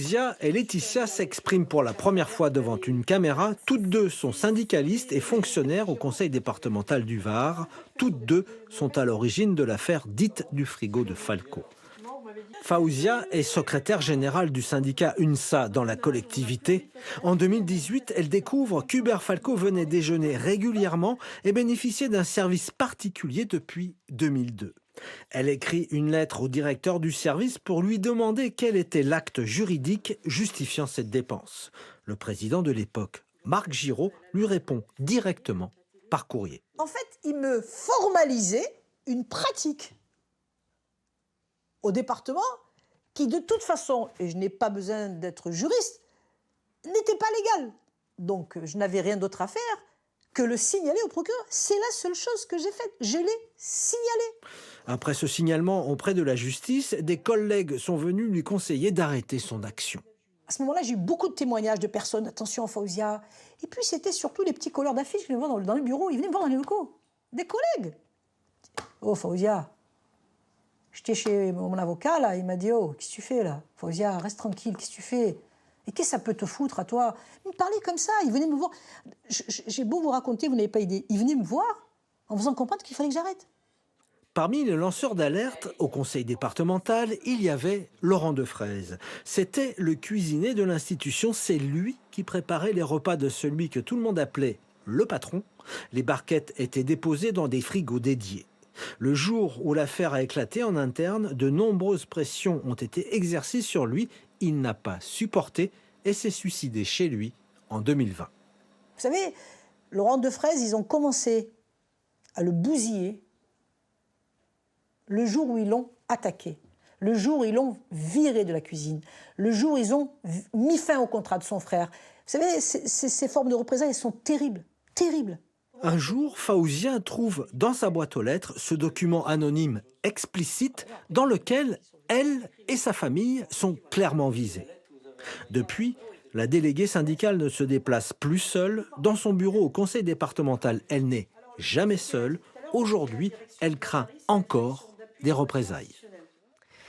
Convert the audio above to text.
Zia et Laetitia s'expriment pour la première fois devant une caméra. Toutes deux sont syndicalistes et fonctionnaires au conseil départemental du Var. Toutes deux sont à l'origine de l'affaire dite du frigo de Falco. Faouzia est secrétaire générale du syndicat UNSA dans la collectivité. En 2018, elle découvre qu'Hubert Falco venait déjeuner régulièrement et bénéficiait d'un service particulier depuis 2002. Elle écrit une lettre au directeur du service pour lui demander quel était l'acte juridique justifiant cette dépense. Le président de l'époque, Marc Giraud, lui répond directement par courrier. En fait, il me formalisait une pratique au département qui, de toute façon, et je n'ai pas besoin d'être juriste, n'était pas légale. Donc, je n'avais rien d'autre à faire que le signaler au procureur. C'est la seule chose que j'ai faite. Je l'ai signalé. Après ce signalement auprès de la justice, des collègues sont venus lui conseiller d'arrêter son action. À ce moment-là, j'ai eu beaucoup de témoignages de personnes. Attention, Faouzia. Et puis, c'était surtout les petits colleurs d'affiches qui venaient me voir dans le bureau. Ils venaient me voir dans les locaux. Des collègues. Oh, Faouzia. J'étais chez mon avocat, là. Il m'a dit, oh, qu'est-ce que tu fais, là? Faouzia, reste tranquille. Qu'est-ce que tu fais? Et qu'est-ce que ça peut te foutre à toi? Il me parlait comme ça. Il venait me voir. J'ai beau vous raconter, vous n'avez pas idée. Il venait me voir en faisant comprendre qu'il fallait que j'arrête. Parmi les lanceurs d'alerte au conseil départemental, il y avait Laurent Defraise. C'était le cuisinier de l'institution. C'est lui qui préparait les repas de celui que tout le monde appelait le patron. Les barquettes étaient déposées dans des frigos dédiés. Le jour où l'affaire a éclaté en interne, de nombreuses pressions ont été exercées sur lui. Il n'a pas supporté et s'est suicidé chez lui en 2020. Vous savez, Laurent Defraise, ils ont commencé à le bousiller le jour où ils l'ont attaqué, le jour où ils l'ont viré de la cuisine, le jour où ils ont mis fin au contrat de son frère. Vous savez, ces formes de représailles sont terribles, terribles. Un jour, Faouzia trouve dans sa boîte aux lettres ce document anonyme explicite dans lequel elle et sa famille sont clairement visées. Depuis, la déléguée syndicale ne se déplace plus seule. Dans son bureau au conseil départemental, elle n'est jamais seule. Aujourd'hui, elle craint encore des représailles.